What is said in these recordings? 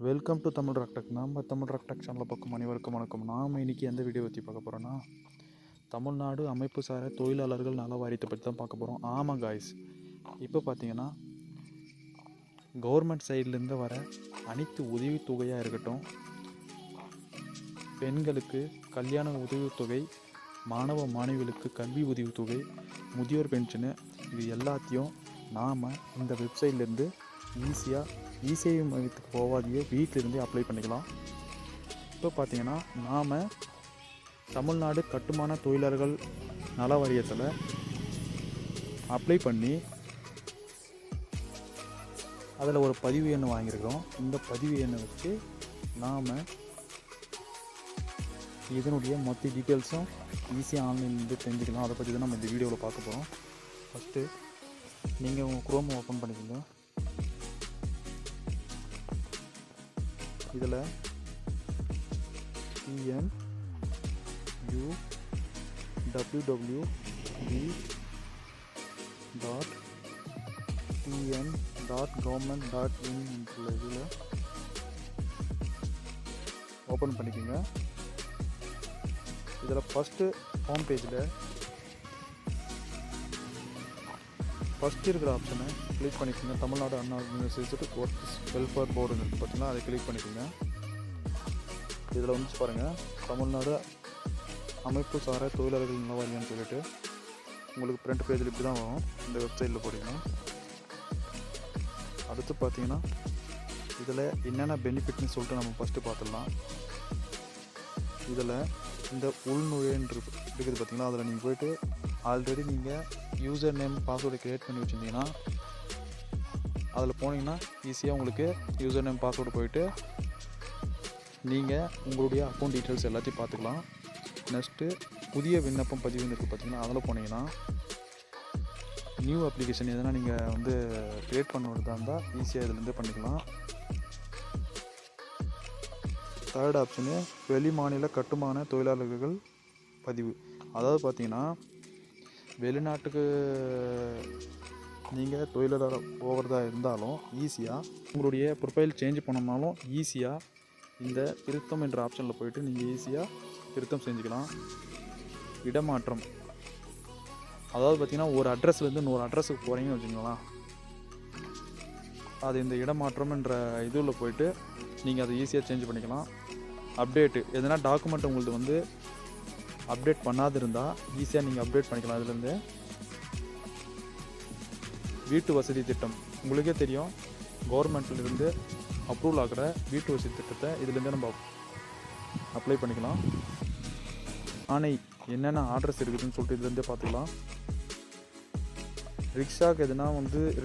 Welcome to Tamil rock tech. நம்ம Tamil rock tech சேனலில் பக்கம் அனைவருக்கும் வணக்கம். நாம் இன்றைக்கி எந்த வீடியோ பற்றி பார்க்க போகிறோன்னா, தமிழ்நாடு அமைப்பு சாரா தொழிலாளர்கள் நல வாரியத்தை பற்றி தான் பார்க்க போகிறோம். ஆமாம் காய்ஸ், இப்போ பார்த்தீங்கன்னா கவர்மெண்ட் சைட்லேருந்து வர அனைத்து உதவித்தொகையாக இருக்கட்டும், பெண்களுக்கு கல்யாண உதவித்தொகை, மாணவ மாணவிகளுக்கு கல்வி உதவித்தொகை, முதியோர் பென்ஷனு, இது எல்லாத்தையும் நாம் இந்த வெப்சைட்லேருந்து ஈஸியாக இசேவை மையத்துக்கு போகாதையே வீட்டிலிருந்தே அப்ளை பண்ணிக்கலாம். இப்போ பார்த்தீங்கன்னா நாம் தமிழ்நாடு கட்டுமான தொழிலாளர்கள் நல வாரியத்தில் அப்ளை பண்ணி அதில் ஒரு பதிவு எண் வாங்கியிருக்கிறோம். இந்த பதிவு எண்ணை வச்சு நாம் இதனுடைய மொத்த டீட்டெயில்ஸும் ஈஸியாக ஆன்லைன்லேருந்து தெரிஞ்சுக்கலாம். அதை பற்றி தான் நம்ம இந்த வீடியோவில் பார்க்க போகிறோம். ஃபஸ்ட்டு நீங்கள் உங்கள் குரோம் ஓப்பன் பண்ணிக்கோங்க. இதில் www.tn.government.in இதில் ஓப்பன் பண்ணிக்கோங்க. இதில் ஃபஸ்ட்டு ஹோம் பேஜில் ஃபஸ்ட்டு இருக்கிற ஆப்ஷனை கிளிக் பண்ணிக்கோங்க. தமிழ்நாடு அண்ணா யூனிவர்சிட்டி ஒர்க்ஸ் வெல்ஃபேர் போர்டுன்னு இருக்குது பார்த்தீங்கன்னா, அதை கிளிக் பண்ணிக்கோங்க. இதில் வந்துச்சு பாருங்கள், தமிழ்நாடு அமைப்பு சாரா தொழிலாளர்கள் நல வாரியம்னு சொல்லிட்டு உங்களுக்கு ஃப்ரண்ட் பேஜில் இப்படி தான் வரும். இந்த வெப்சைட்டில் போட்டிங்கன்னா அடுத்து பார்த்தீங்கன்னா இதில் என்னென்ன பெனிஃபிட்னு சொல்லிட்டு நம்ம ஃபஸ்ட்டு பார்த்துடலாம். இதில் இந்த உள்நுழைன்னு இருக்குது பார்த்தீங்கன்னா, அதில் நீங்கள் போய்ட்டு ஆல்ரெடி நீங்கள் யூசர் நேம் பாஸ்வேர்டு க்ரியேட் பண்ணி வச்சுருந்தீங்கன்னா அதில் போனீங்கன்னா ஈஸியாக உங்களுக்கு யூசர் நேம் பாஸ்வேர்டு போயிட்டு நீங்கள் உங்களுடைய அக்கௌண்ட் டீட்டெயில்ஸ் எல்லாத்தையும் பார்த்துக்கலாம். நெக்ஸ்ட்டு புதிய விண்ணப்பம் பதிவுன்னு இருக்குது பார்த்தீங்கன்னா, அதில் போனீங்கன்னா நியூ அப்ளிகேஷன் எதனா நீங்கள் க்ரியேட் பண்ணுறதா இருந்தால் ஈஸியாக இதுலேருந்து பண்ணிக்கலாம். தேர்ட் ஆப்ஷனு வெளி மாநில கட்டுமான தொழிலாளர்கள் பதிவு. அதாவது பார்த்தீங்கன்னா வெளிநாட்டுக்கு நீங்கள் தொழிலாளர் போகிறதா இருந்தாலும் ஈஸியாக உங்களுடைய ப்ரொஃபைல் சேஞ்ச் பண்ணோம்னாலும் ஈஸியாக இந்த திருத்தம் என்ற ஆப்ஷனில் போய்ட்டு நீங்கள் ஈஸியாக திருத்தம் செஞ்சுக்கலாம். இடமாற்றம், அதாவது பார்த்திங்கன்னா ஒரு அட்ரஸ்லேருந்து இன்னொரு அட்ரஸுக்கு போகிறீங்கன்னு வச்சுக்கோங்களேன், அது இந்த இடமாற்றம் என்ற இதில் போய்ட்டு நீங்கள் அதை ஈஸியாக சேஞ்ச் பண்ணிக்கலாம். அப்டேட்டு, எதனா டாக்குமெண்ட் உங்களுக்கு அப்டேட் பண்ணாது இருந்தால் ஈஸியாக நீங்கள் அப்டேட் பண்ணிக்கலாம். அதுலேருந்து வீட்டு வசதி திட்டம், உங்களுக்கே தெரியும், கவர்மெண்ட்லேருந்து அப்ரூவல் ஆகிற வீட்டு வசதி திட்டத்தை இதுலேருந்து நம்ம அப்ளை பண்ணிக்கலாம். ஆணை, என்னென்ன ஆர்டர்ஸ் இருக்குதுன்னு சொல்லிட்டு இதுலேருந்தே பார்த்துக்கலாம். ரிக்ஷாவுக்கு எதுனா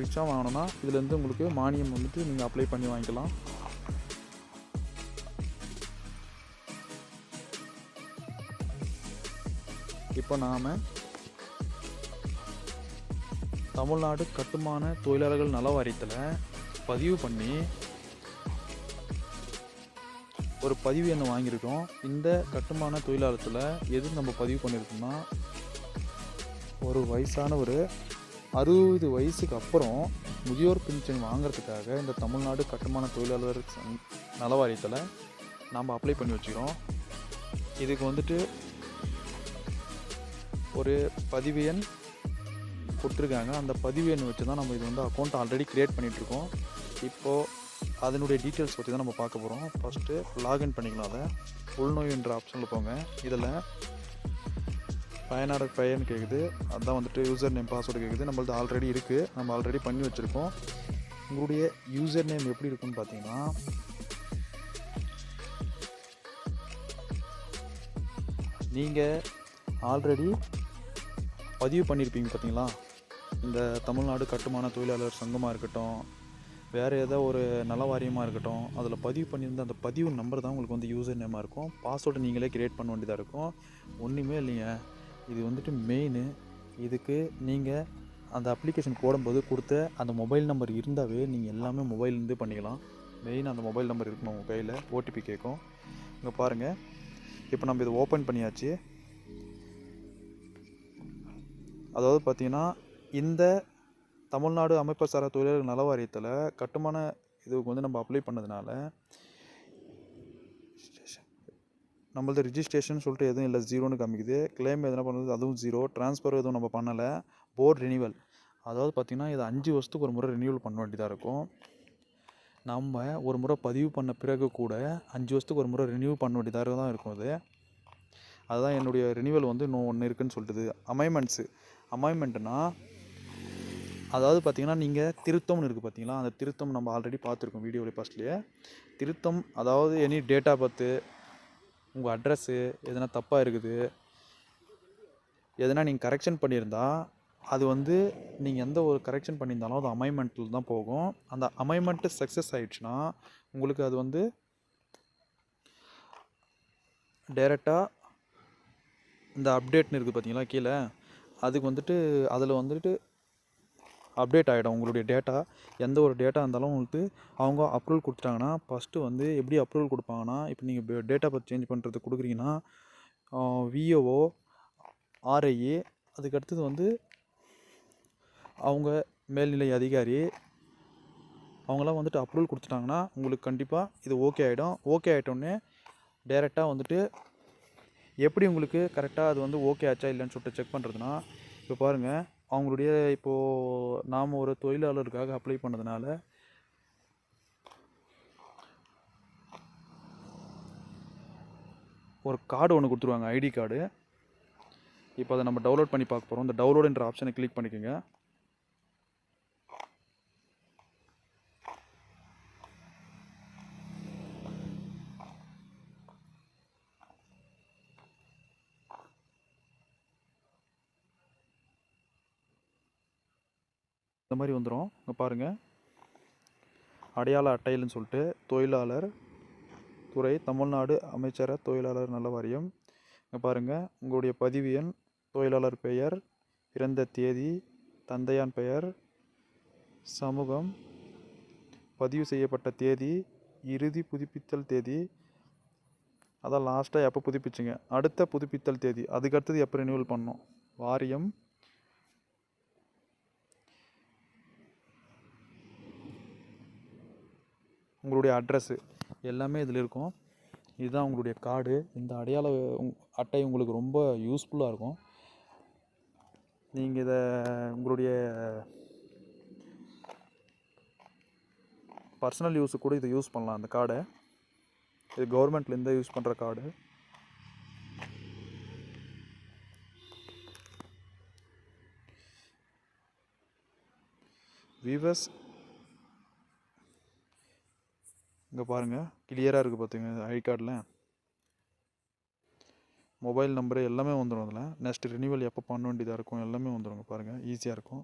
ரிக்ஷா வாங்கணும்னா இதுலேருந்து உங்களுக்கு மானியம் நீங்கள் அப்ளை பண்ணி வாங்கிக்கலாம். இப்போ நாம் தமிழ்நாடு கட்டுமான தொழிலாளர்கள் நல வாரியத்தில் பதிவு பண்ணி ஒரு பதிவு எண்ணை வாங்கியிருக்கோம். இந்த கட்டுமான தொழிலாளத்தில் எது நம்ம பதிவு பண்ணியிருக்கோம்னா, ஒரு வயசான ஒரு 60 வயசுக்கு அப்புறம் முதியோர் பென்ஷன் வாங்கிறதுக்காக இந்த தமிழ்நாடு கட்டுமான தொழிலாளர் நல வாரியத்தில் நாம் அப்ளை பண்ணி வச்சுக்கிறோம். இதுக்கு ஒரு பதிவு எண் கொடுத்துருக்காங்க. அந்த பதிவு எண் வச்சு தான் நம்ம இது அக்கௌண்ட் ஆல்ரெடி க்ரியேட் பண்ணிகிட்ருக்கோம். இப்போது அதனுடைய டீட்டெயில்ஸ் பற்றி தான் நம்ம பார்க்க போகிறோம். ஃபஸ்ட்டு லாகின் பண்ணிக்கலாம். அதை உள்நோய் என்ற ஆப்ஷனில் போங்க. இதில் பயனாளர் பெயர்னு கேட்குது, அதுதான் யூசர் நேம் பாஸ்வேர்டு கேட்குது. நம்மளது ஆல்ரெடி இருக்குது, நம்ம ஆல்ரெடி பண்ணி வச்சுருக்கோம். உங்களுடைய யூசர் நேம் எப்படி இருக்குன்னு பார்த்தீங்கன்னா, நீங்கள் ஆல்ரெடி பதிவு பண்ணியிருப்பீங்க பார்த்தீங்களா, இந்த தமிழ்நாடு கட்டுமான தொழிலாளர் சங்கமாக இருக்கட்டும், வேறு ஏதோ ஒரு நல வாரியமாக இருக்கட்டும், அதில் பதிவு பண்ணியிருந்த அந்த பதிவு நம்பர் தான் உங்களுக்கு யூசர் நேமாக இருக்கும். பாஸ்வேர்டு நீங்களே க்ரியேட் பண்ண வேண்டியதாக இருக்கும். ஒன்றுமே இல்லைங்க, இது மெயினு. இதுக்கு நீங்கள் அந்த அப்ளிகேஷன் போடும்போது கொடுத்த அந்த மொபைல் நம்பர் இருந்தாவே நீங்கள் எல்லாமே மொபைல்லேருந்தே பண்ணிக்கலாம். மெயின் அந்த மொபைல் நம்பர் இருக்கணும் உங்கள் கையில். ஓடிபி கேட்கும். இங்கே பாருங்கள், இப்போ நம்ம இதை ஓப்பன் பண்ணியாச்சு. அதாவது பார்த்திங்கன்னா, இந்த தமிழ்நாடு அமைப்பு சாரா தொழிலாளர் நல வாரியத்தில் கட்டுமான இதுக்கு வந்து நம்ம அப்ளை பண்ணதுனால நம்மளது ரிஜிஸ்ட்ரேஷன் சொல்லிட்டு எதுவும் இல்லை, ஜீரோன்னு காமிக்குது. கிளைம் எதனா பண்ணுறது அதுவும் ஜீரோ. ட்ரான்ஸ்ஃபர் எதுவும் நம்ம பண்ணலை. போர்ட் ரினிவல், அதாவது பார்த்திங்கன்னா இது 5 வருஷத்துக்கு ஒரு முறை ரினியூவல் பண்ண வேண்டியதாக இருக்கும். நம்ம ஒரு முறை பதிவு பண்ண பிறகு கூட 5 வருஷத்துக்கு ஒரு முறை ரினியூவ் பண்ண வேண்டியதாக தான் இருக்கும். அதுதான் என்னுடைய ரினியூவல் வந்து இன்னும் ஒன்று இருக்குதுன்னு சொல்லிட்டுது. அமைன்மெண்ட்னா அதாவது பார்த்திங்கன்னா நீங்கள் திருத்தம்னு இருக்குது பார்த்தீங்களா, அந்த திருத்தம் நம்ம ஆல்ரெடி பார்த்துருக்கோம் வீடியோவில் ஃபஸ்ட்லேயே. திருத்தம் அதாவது எனி டேட்டா பர்த்து, உங்கள் அட்ரஸ்ஸு எதனா தப்பாக இருக்குது, எதனா நீங்கள் கரெக்ஷன் பண்ணியிருந்தா அது வந்து நீங்கள் எந்த ஒரு கரெக்ஷன் பண்ணியிருந்தாலும் அது அமைன்மெண்ட்டில் தான் போகும். அந்த அமைன்மெண்ட்டு சக்ஸஸ் ஆகிடுச்சுன்னா உங்களுக்கு அது வந்து டைரெக்டாக இந்த அப்டேட்னு இருக்குது பார்த்தீங்களா கீழே, அதுக்கு வந்துட்டு அதில் வந்துட்டு அப்டேட் ஆகிடும் உங்களுடைய டேட்டா. எந்த ஒரு டேட்டா இருந்தாலும் உங்களுக்கு அவங்க அப்ரூவல் கொடுத்துட்டாங்கன்னா, ஃபஸ்ட்டு வந்து எப்படி அப்ரூவல் கொடுப்பாங்கன்னா, இப்போ நீங்கள் டேட்டா பர்த் சேஞ்ச் பண்ணுறது கொடுக்குறீங்கன்னா விஓஓ, ஆர்ஐஏ, அதுக்கடுத்தது வந்து அவங்க மேல்நிலை அதிகாரி, அவங்களாம் வந்துட்டு அப்ரூவல் கொடுத்துட்டாங்கன்னா உங்களுக்கு கண்டிப்பாக இது ஓகே ஆகிடும். ஓகே ஆகிட்டோடனே டைரெக்டாக வந்துட்டு எப்படி உங்களுக்கு கரெக்டாக அது வந்து ஓகே ஆச்சா இல்லைன்னு சொல்லிட்டு செக் பண்ணுறதுனா, இப்போ பாருங்கள், அவங்களுடைய இப்போது நாம் ஒரு தொழிலாளருக்காக அப்ளை பண்ணதுனால ஒரு கார்டு ஒன்று கொடுத்துருவாங்க, ஐடி கார்டு. இப்போ அதை நம்ம டவுன்லோட் பண்ணி பார்க்க போகிறோம். இந்த டவுன்லோடுன்ற ஆப்ஷனை கிளிக் பண்ணிக்கோங்க. இந்த மாதிரி வந்துடும். இங்கே பாருங்கள், அடையாள அட்டையில்னு சொல்லிட்டு தொழிலாளர் துறை, தமிழ்நாடு அமைச்சர தொழிலாளர் நல வாரியம். இங்கே பாருங்கள், உங்களுடைய பதிவு எண், தொழிலாளர் பெயர், பிறந்த தேதி, தந்தையான் பெயர், சமூகம், பதிவு செய்யப்பட்ட தேதி, இறுதி புதுப்பித்தல் தேதி, அதான் லாஸ்ட்டாக எப்போ புதுப்பிச்சிங்க, அடுத்த புதுப்பித்தல் தேதி, அதுக்கடுத்தது எப்போ ரினியூவல் பண்ணணும், வாரியம், உங்களுடைய அட்ரஸ்ஸு எல்லாமே இதில் இருக்கும். இதுதான் உங்களுடைய கார்டு. இந்த அடையாள அட்டை உங்களுக்கு ரொம்ப யூஸ்ஃபுல்லாக இருக்கும். நீங்கள் இதை உங்களுடைய பர்சனல் யூஸுக்கு கூட இதை யூஸ் பண்ணலாம். அந்த கார்டை, இது கவர்மெண்ட்லேருந்து யூஸ் பண்ணுற கார்டு. வியூவர்ஸ், இங்கே பாருங்கள், கிளியராக இருக்குது பார்த்துங்க. ஐடி கார்டில் மொபைல் நம்பரு எல்லாமே வந்துடும். அதில் நெக்ஸ்ட் ரினியூவல் எப்போ பண்ண வேண்டியதாக இருக்கும் எல்லாமே வந்துடுங்க. பாருங்கள், ஈஸியாக இருக்கும்.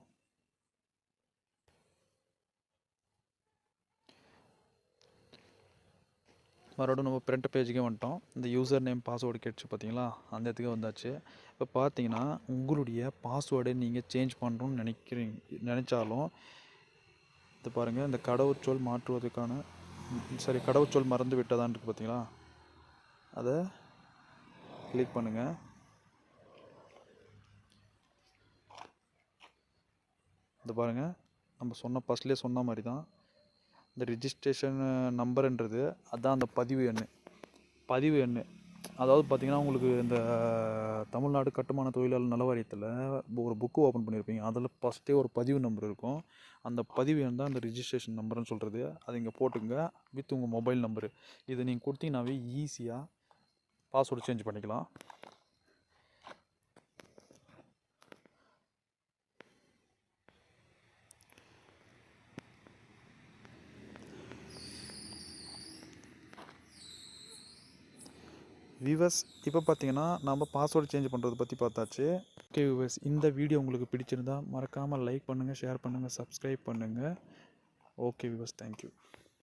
மறுபடியும் நம்ம பிரிண்ட் பேஜுக்கே வந்துட்டோம். இந்த யூசர் நேம் பாஸ்வேர்டு கேட்டுச்சு பார்த்தீங்களா, அந்த இடத்துக்கு வந்தாச்சு. இப்போ பார்த்தீங்கன்னா உங்களுடைய பாஸ்வேர்டை நீங்கள் சேஞ்ச் பண்ணணும்னு நினச்சாலும் இது பாருங்கள், இந்த கடவுச்சொல் மாற்றுவதற்கான கடவுச்சொல் மறந்து விட்டதான்னு இருக்குது பார்த்தீங்களா, அதை கிளிக் பண்ணுங்கள். இது பாருங்கள், நம்ம ஃபஸ்ட்லேயே சொன்ன மாதிரி தான் இந்த ரிஜிஸ்ட்ரேஷன் நம்பருன்றது அதுதான் அந்த பதிவு எண். அதாவது பார்த்திங்கன்னா உங்களுக்கு இந்த தமிழ்நாடு கட்டுமான தொழிலாளர் நல வாரியத்தில் ஒரு புக்கு ஓப்பன் பண்ணியிருப்பீங்க. அதில் ஃபஸ்ட்டே ஒரு பதிவு நம்பர் இருக்கும். அந்த பதிவு எண் தான் அந்த ரிஜிஸ்ட்ரேஷன் நம்பர்னு சொல்கிறது. அது இங்கே போட்டுங்க வித் உங்கள் மொபைல் நம்பரு. இதை நீங்கள் கொடுத்தீங்கன்னாவே ஈஸியாக பாஸ்வேர்டு சேஞ்ச் பண்ணிக்கலாம். வியூவர்ஸ், இப்போ பார்த்தீங்கன்னா நம்ம பாஸ்வேர்டு சேஞ்ச் பண்ணுறது பற்றி பார்த்தாச்சு. ஓகே வியூவர்ஸ், இந்த வீடியோ உங்களுக்கு பிடிச்சிருந்தா மறக்காமல் லைக் பண்ணுங்கள், ஷேர் பண்ணுங்கள், சப்ஸ்கிரைப் பண்ணுங்கள். Okay viewers, thank you.